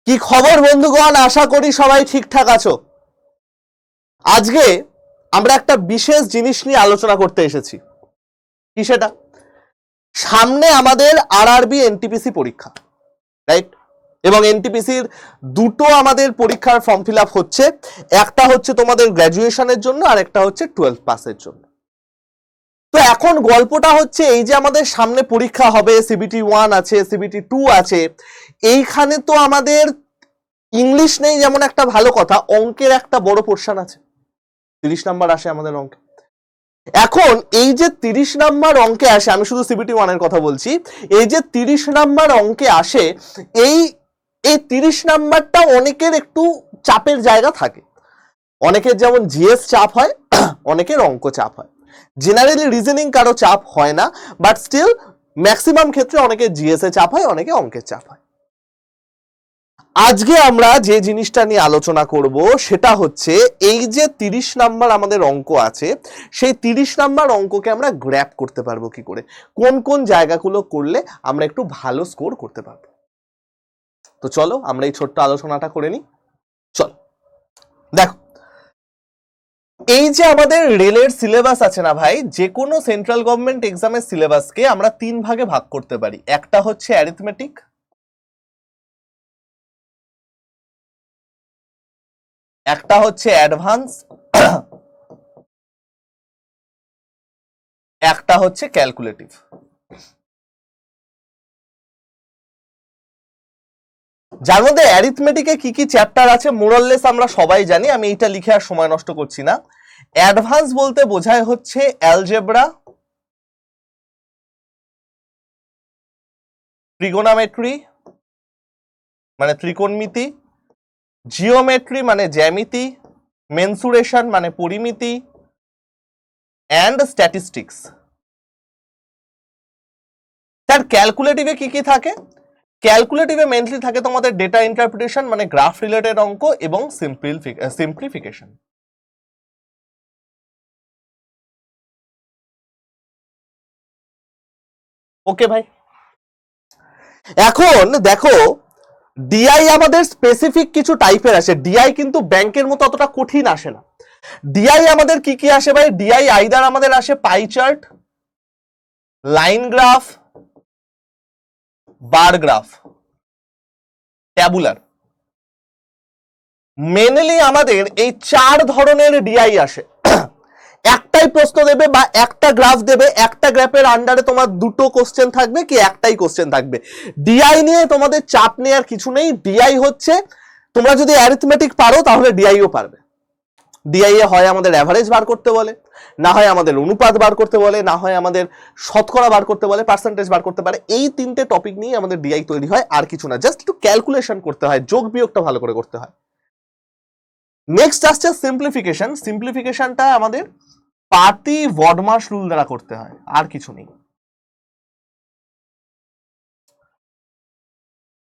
কি খবর বন্ধুগণ, আশা করি সবাই ঠিকঠাক আছো। আজকে আমরা একটা বিশেষ জিনিস নিয়ে আলোচনা করতে এসেছি। কি সেটা? সামনে আমাদের আরআরবি এনটিপিসি পরীক্ষা, রাইট? এবং এনটিপিসির দুটো আমাদের পরীক্ষার ফর্ম ফিল আপ হচ্ছে। একটা হচ্ছে তোমাদের গ্র্যাজুয়েশনের জন্য, আর একটা হচ্ছে 12 পাসের জন্য। তো এখন গল্পটা হচ্ছে এই যে আমাদের সামনে পরীক্ষা হবে, সিবিটি 1 আছে, সিবিটি 2 আছে, এইখানে তো আমাদের ইংলিশ নেই যেমন একটা ভালো কথা, অঙ্কের একটা বড় পোর্শন আছে। 30 নাম্বার আসে আমাদের অঙ্কে। এখন এই যে 30 নাম্বার অঙ্কে আসে, আমি শুধু সিবিটি 1 এর কথা বলছি, এই যে 30 নাম্বার অঙ্কে আসে, এই 30 নাম্বারটা অনেকের একটু চাপের জায়গা থাকে। অনেকের যেমন জিএস চাপ হয়, অনেকের অঙ্ক চাপ হয়। জেনারেলি রিজনিং কারো চাপ হয় না, বাট স্টিল ম্যাক্সিমাম ক্ষেত্রে অনেকের জিএস এ চাপ হয়, অনেকে অঙ্কের চাপ হয়। আজকে আমরা যে জিনিসটা নিয়ে আলোচনা করব সেটা হচ্ছে এই যে 30 নাম্বার আমাদের অঙ্ক আছে, সেই 30 নাম্বার অঙ্ককে আমরা গ্র্যাপ করতে পারবো কি করে, কোন কোন জায়গাগুলো করলে আমরা একটু ভালো স্কোর করতে পারবো। তো চলো আমরা এই ছোট্ট আলোচনাটা করে নিই। চলো দেখো, এই যে আমাদের রেলের সিলেবাস আছে না ভাই, যে কোনো সেন্ট্রাল গভর্নমেন্ট এক্সামের সিলেবাসকে আমরা 3 ভাগে ভাগ করতে পারি। একটা হচ্ছে অ্যারিথমেটিক, একটা হচ্ছে অ্যাডভান্স, একটা হচ্ছে ক্যালকুলেটিভ। যার মধ্যে অ্যারিথমেটিকে কি কি চ্যাপ্টার আছে মোরাললেস আমরা সবাই জানি, আমি এইটা লিখে আর সময় নষ্ট করছি না। অ্যাডভান্স বলতে বোঝায় হচ্ছে অ্যালজেব্রা, ট্রিগোনোমেট্রি মানে ত্রিকোণমিতি, জিওমেট্রি মানে জ্যামিতি, মেনসুরেশন মানে পরিমিতি, অ্যান্ড স্ট্যাটিস্টিক্স। তার ক্যালকুলেটিভে কি কি থাকে? ক্যালকুলেটিভে মেইনলি থাকে তোমাদের ডেটা ইন্টারপ্রিটেশন মানে গ্রাফ রিলেটেড অঙ্ক এবং সিম্পলিফিকেশন। ওকে ভাই, এখন দেখো ডিআই আমাদের স্পেসিফিক কিছু টাইপের আসে। ডিআই কিন্তু ব্যাংকের মতো অতটা কঠিন আসে না। ডিআই আমাদের কি কি আসে ভাই? ডিআই আইদার আমাদের আসে pie chart, line graph, bar graph, tabular. Mainly আমাদের এই 4 ধরনের ডিআই আসে। একটাই প্রশ্ন দেবে বা একটা গ্রাফ দেবে, একটা গ্রাফের আন্ডারে তোমার দুটো কোশ্চেন থাকবে কি একটাই কোশ্চেন থাকবে। ডিআই নিয়ে তোমাদের চাপ নেওয়ার কিছু নেই। ডিআই হচ্ছে তোমরা যদি অ্যারিথমেটিক পারো তাহলে ডিআইও পারবে। ডিআই এ হয় আমাদের অ্যাভারেজ বার করতে বলে, না হয় আমাদের অনুপাত বার করতে বলে, না হয় আমাদের শতকরা বার করতে বলে, পার্সেন্টেজ বার করতে পারে। এই 3টে টপিক নিয়ে আমাদের ডিআই তৈরি হয়, আর কিছু না। জাস্ট একটু ক্যালকুলেশন করতে হয়, যোগ বিয়োগটা ভালো করে করতে হয়। নেক্সট আসছে সিম্পলিফিকেশন। সিম্পলিফিকেশনটা আমাদের পাতি ভডমার্শ রুল দ্বারা করতে হয়, আর কিছু নেই।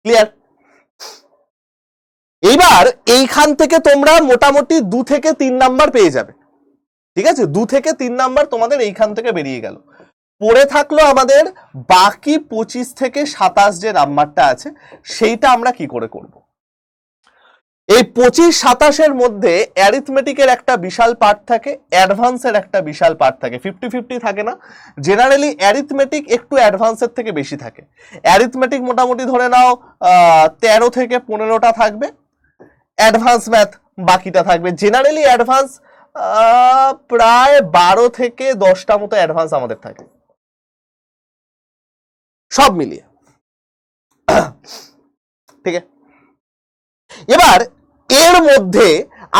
ক্লিয়ার? এইবার এইখান থেকে তোমরা মোটামুটি 2 থেকে 3 নাম্বার পেয়ে যাবে। ঠিক আছে, 2 থেকে 3 নাম্বার তোমাদের এইখান থেকে বেরিয়ে গেল। পড়ে থাকলো আমাদের বাকি 25 থেকে 27 যে নাম্বারটা আছে, সেইটা আমরা কি করে করব। এই 25-27 মধ্যে অ্যারিথমেটিকের একটা বিশাল পার্ট থাকে, অ্যাডভান্সের একটা বিশাল পার্ট থাকে। 50-50 থাকে না, জেনারেলি অ্যারিথমেটিক একটু অ্যাডভান্সের থেকে বেশি থাকে। অ্যারিথমেটিক মোটামুটি ধরে নাও 13 থেকে 15টা থাকবে, অ্যাডভান্স ম্যাথ বাকিটা থাকবে। জেনারেলি অ্যাডভান্স প্রায় 12 থেকে 10টা মতো অ্যাডভান্স আমাদের থাকে সব মিলিয়ে। ঠিক আছে, এবার এর মধ্যে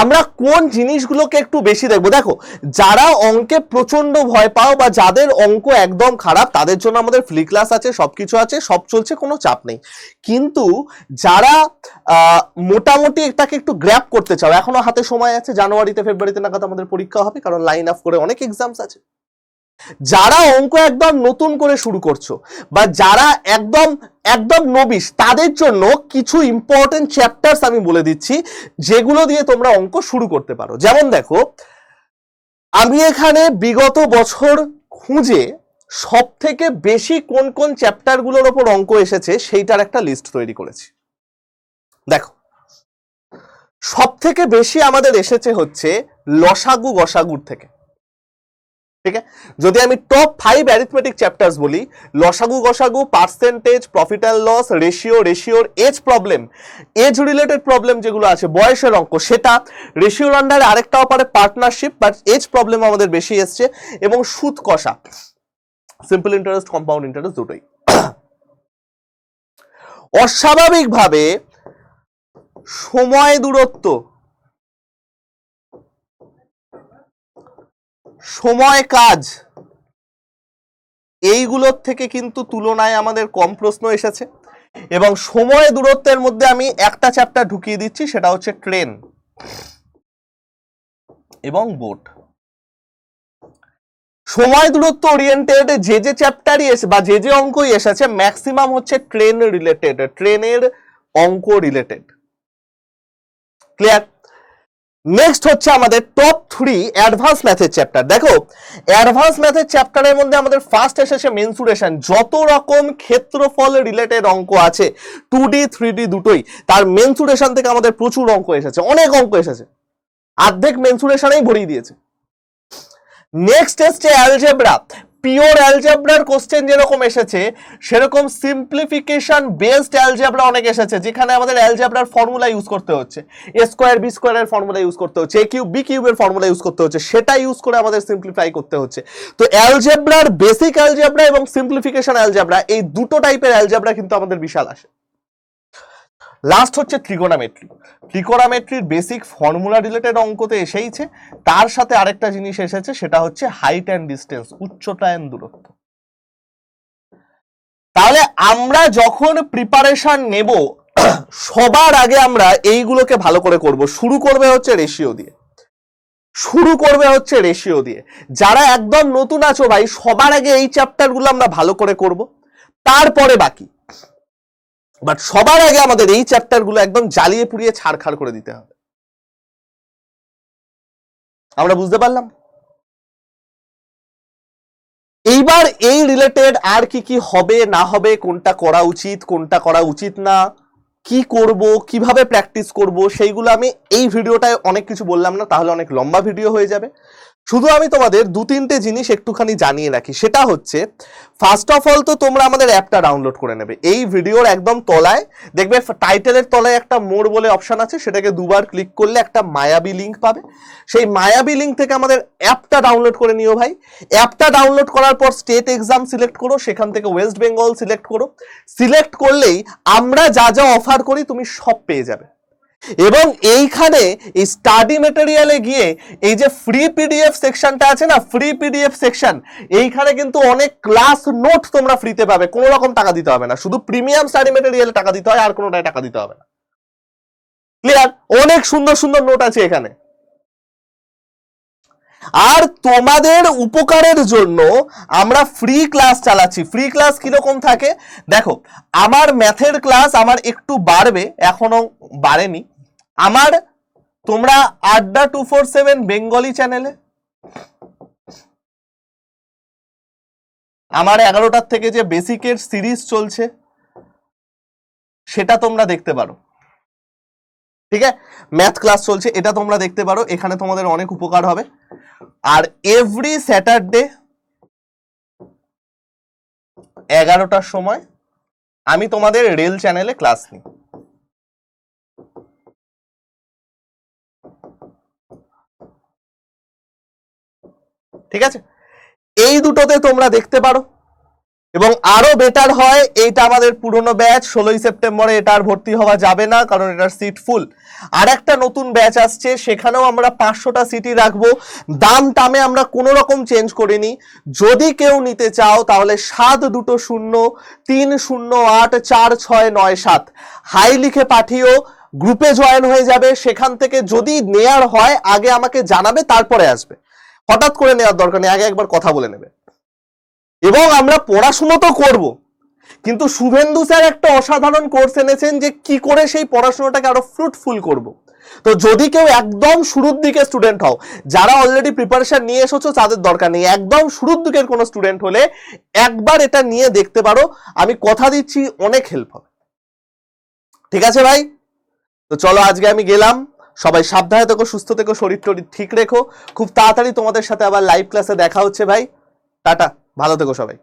আমরা কোন জিনিসগুলোকে একটু বেশি দেখবো। দেখো, যারা অঙ্কে প্রচন্ড ভয় পাও বা যাদের অঙ্ক একদম খারাপ, তাদের জন্য আমাদের ফ্রি ক্লাস আছে, সবকিছু আছে, সব চলছে, কোনো চাপ নেই। কিন্তু যারা মোটামুটি এটাকে একটু গ্র্যাপ করতে চাও, এখনো হাতে সময় আছে, জানুয়ারিতে ফেব্রুয়ারিতে নাগাদ আমাদের পরীক্ষা হবে, কারণ লাইন আপ করে অনেক এক্সামস আছে। যারা অঙ্ক একদম নতুন করে শুরু করছো বা যারা একদম একদম নবিশ, তাদের জন্য কিছু ইম্পর্টেন্ট চ্যাপ্টারস আমি বলে দিচ্ছি, যেগুলো দিয়ে তোমরা অঙ্ক শুরু করতে পারো। যেমন দেখো, আমি এখানে বিগত বছর খুঁজে সব থেকে বেশি কোন কোন চ্যাপ্টারগুলোর ওপর অঙ্ক এসেছে সেইটার একটা লিস্ট তৈরি করেছি। দেখো সব থেকে বেশি আমাদের এসেছে হচ্ছে লসাগু গসাগুর থেকে। ঠিক আছে, যদি আমি টপ 5 অ্যারিথমেটিক চ্যাপ্টার্স বলি, লসাগু গসাগু, পার্সেন্টেজ, প্রফিট অ্যান্ড লস, রেশিওর age problem, age related problem যেগুলো আছে, বয়সের অঙ্ক, সেটা রেশিওর আন্ডারে আরেকটাও পারে পার্টনারশিপ, বাট এজ প্রবলেম আমাদের বেশি এসছে, এবং সুদ কষা, সিম্পল ইন্টারেস্ট, কম্পাউন্ড ইন্টারেস্ট, দুটোই। অস্বাভাবিকভাবে সময় দূরত্ব, সময় কাজ, এইগুলোর থেকে কিন্তু তুলনায় আমাদের কম প্রশ্ন এসেছে। এবং সময় দূরত্বের মধ্যে আমি একটা চ্যাপ্টার ঢুকিয়ে দিচ্ছি, সেটা হচ্ছে ট্রেন এবং বোট। সময় দূরত্ব ওরিয়েন্টেড যে চ্যাপ্টারই এসে বা যে অঙ্কই এসেছে ম্যাক্সিমাম হচ্ছে ট্রেন রিলেটেড, ট্রেনের অঙ্ক রিলেটেড। ক্লিয়ার? নেক্সট হচ্ছে আমাদের টপ 3 অ্যাডভান্স ম্যাথের চ্যাপ্টার। দেখো অ্যাডভান্স ম্যাথের চ্যাপ্টারের মধ্যে আমাদের ফার্স্ট এসেছে মেনসুরেশন। যত রকম ক্ষেত্রফল রিলেটেড অঙ্ক আছে 2D 3D দুটোই, তার মেনসুরেশন থেকে আমাদের প্রচুর অঙ্ক এসেছে, অনেক অঙ্ক এসেছে, অর্ধেক মেনসুরেশনেই ভরিয়ে দিয়েছে। নেক্সট এসছে অ্যালজেব্রা। পিওর অ্যালজেব্রার কোশ্চেন যেরকম এসেছে সেরকম সিম্পলিফিকেশন বেসড অ্যালজেব্রা অনেক এসেছে, যেখানে আমাদের অ্যালজেব্রার ফর্মুলা ইউজ করতে হচ্ছে, এ স্কোয়ার বি স্কোয়ারের ফর্মুলা ইউজ করতে হচ্ছে, এ কিউব বি কিউবের ফর্মুলা ইউজ করতে হচ্ছে, সেটা ইউজ করে আমাদের সিম্পলিফাই করতে হচ্ছে। তো অ্যালজেব্রার বেসিক অ্যালজেব্রা এবং সিম্পলিফিকেশন অ্যালজেব্রা, এই দুটো টাইপের অ্যালজেব্রা কিন্তু আমাদের বিশাল আসে। লাস্ট হচ্ছে ট্রিগোনোমেট্রি। ট্রিগোনোমেট্রির বেসিক ফর্মুলা রিলেটেড অঙ্কতে এসেইছে, তার সাথে আরেকটা জিনিস এসেছে, সেটা হচ্ছে হাইট অ্যান্ড ডিস্টেন্স, উচ্চতা অ্যান্ড দূরত্ব। তাহলে আমরা যখন প্রিপারেশন নেব সবার আগে আমরা এইগুলোকে ভালো করে করব। শুরু করবে হচ্ছে রেশিও দিয়ে। যারা একদম নতুন আছো ভাই, সবার আগে এই চ্যাপ্টারগুলো আমরা ভালো করে করব, তারপরে বাকি। বাট সবার আগে আমাদের এই চ্যাপ্টারগুলো একদম জ্বালিয়ে পুড়িয়ে ছাড়খাড় করে দিতে হবে। আমরা বুঝতে পারলাম? এইবার এই রিলেটেড আর কি কি হবে না হবে, কোনটা করা উচিত কোনটা করা উচিত না, কি করব, কিভাবে প্র্যাকটিস করব, সেইগুলো আমি এই ভিডিওটায় অনেক কিছু বললাম না, তাহলে অনেক লম্বা ভিডিও হয়ে যাবে। শুধু আমি তোমাদের 2-3টে জিনিস একটুখানি জানিয়ে রাখি। সেটা হচ্ছে, ফার্স্ট অফ অল তো তোমরা আমাদের অ্যাপটা ডাউনলোড করে নেবে। এই ভিডিওর একদম তলায় দেখবে টাইটেলের তলায় একটা মোর বলে অপশন আছে, সেটাকে দুবার ক্লিক করলে একটা মায়াবী লিঙ্ক পাবে। সেই মায়াবী লিঙ্ক থেকে আমাদের অ্যাপটা ডাউনলোড করে নিও ভাই। অ্যাপটা ডাউনলোড করার পর স্টেট এক্সাম সিলেক্ট করো, সেখান থেকে ওয়েস্ট বেঙ্গল সিলেক্ট করো। সিলেক্ট করলেই আমরা যা যা অফার করি তুমি সব পেয়ে যাবে। এবং এইখানে এই স্টাডি ম্যাটেরিয়ালে গিয়ে এই যে ফ্রি পিডিএফ সেকশনটা আছে না, ফ্রি পিডিএফ সেকশন, এইখানে কিন্তু অনেক ক্লাস নোট তোমরা ফ্রিতে পাবে, কোনো রকম টাকা দিতে হবে না। শুধু প্রিমিয়াম স্টাডি ম্যাটেরিয়ালে টাকা দিতে হয়, আর কোনোটায় টাকা দিতে হবে না। ক্লিয়ার? অনেক সুন্দর সুন্দর নোট আছে এখানে। আর তোমাদের উপকারের জন্য আমরা ফ্রি ক্লাস চালাচ্ছি। ফ্রি ক্লাস কিরকম থাকে দেখো, আমার ম্যাথের ক্লাস আমার একটু বাড়বে, এখনো বাড়েনি আমার। তোমরা আড্ডা 247 বেঙ্গলি চ্যানেলে আমার 11টার থেকে যে বেসিকের সিরিজ চলছে সেটা তোমরা দেখতে পারো। ঠিক আছে, ম্যাথ ক্লাস চলছে, এটা তোমরা দেখতে পারো, এখানে তোমাদের অনেক উপকার হবে। আর এভরি স্যাটারডে 11টার সময় আমি তোমাদের রেল চ্যানেলে ক্লাস নিই। ঠিক আছে, এই দুটোতে তোমরা দেখতে পারো। এবং আরো বেটার হয়, এইটা আমাদের পুরনো ব্যাচ, 16ই সেপ্টেম্বরে এটা আর ভর্তি হওয়া যাবে না, কারণ এটার সিট ফুল। আর একটা নতুন ব্যাচ আসছে, সেখানেও আমরা 500টা সিটই রাখবো। দাম টামে আমরা কোনো রকম চেঞ্জ করিনি। যদি কেউ নিতে চাও তাহলে 7203084697 হাই লিখে পাঠিও, গ্রুপে জয়েন হয়ে যাবে। সেখান থেকে যদি নেয়ার হয় আগে আমাকে জানাবে, তারপরে আসবে। হঠাৎ করে নেওয়ার দরকার নেই, আগে একবার কথা বলে নেবে। এবং আমরা পড়াশুনো তো করব, কিন্তু শুভেন্দু স্যার একটা অসাধারণ কোর্স এনেছেন যে কি করে সেই পড়াশোনাটাকে আরো ফ্রুটফুল করব। তো যদি কেউ একদম শুরুর দিকে স্টুডেন্ট হও, যারা অলরেডি প্রিপারেশন নিয়ে এসেছো তাদের দরকার নেই, একদম শুরুর দিকের কোনো স্টুডেন্ট হলে একবার এটা নিয়ে দেখতে পারো। আমি কথা দিচ্ছি অনেক হেল্প হবে। ঠিক আছে ভাই? তো চলো আজকে আমি গেলাম, সবাই সাবধানে থেকো, সুস্থ থেকো, শরীর টরীর ঠিক রেখো। খুব তাড়াতাড়ি তোমাদের সাথে আবার লাইভ ক্লাসে দেখা হচ্ছে ভাই। টাটা, ভালো থেকো সবাই।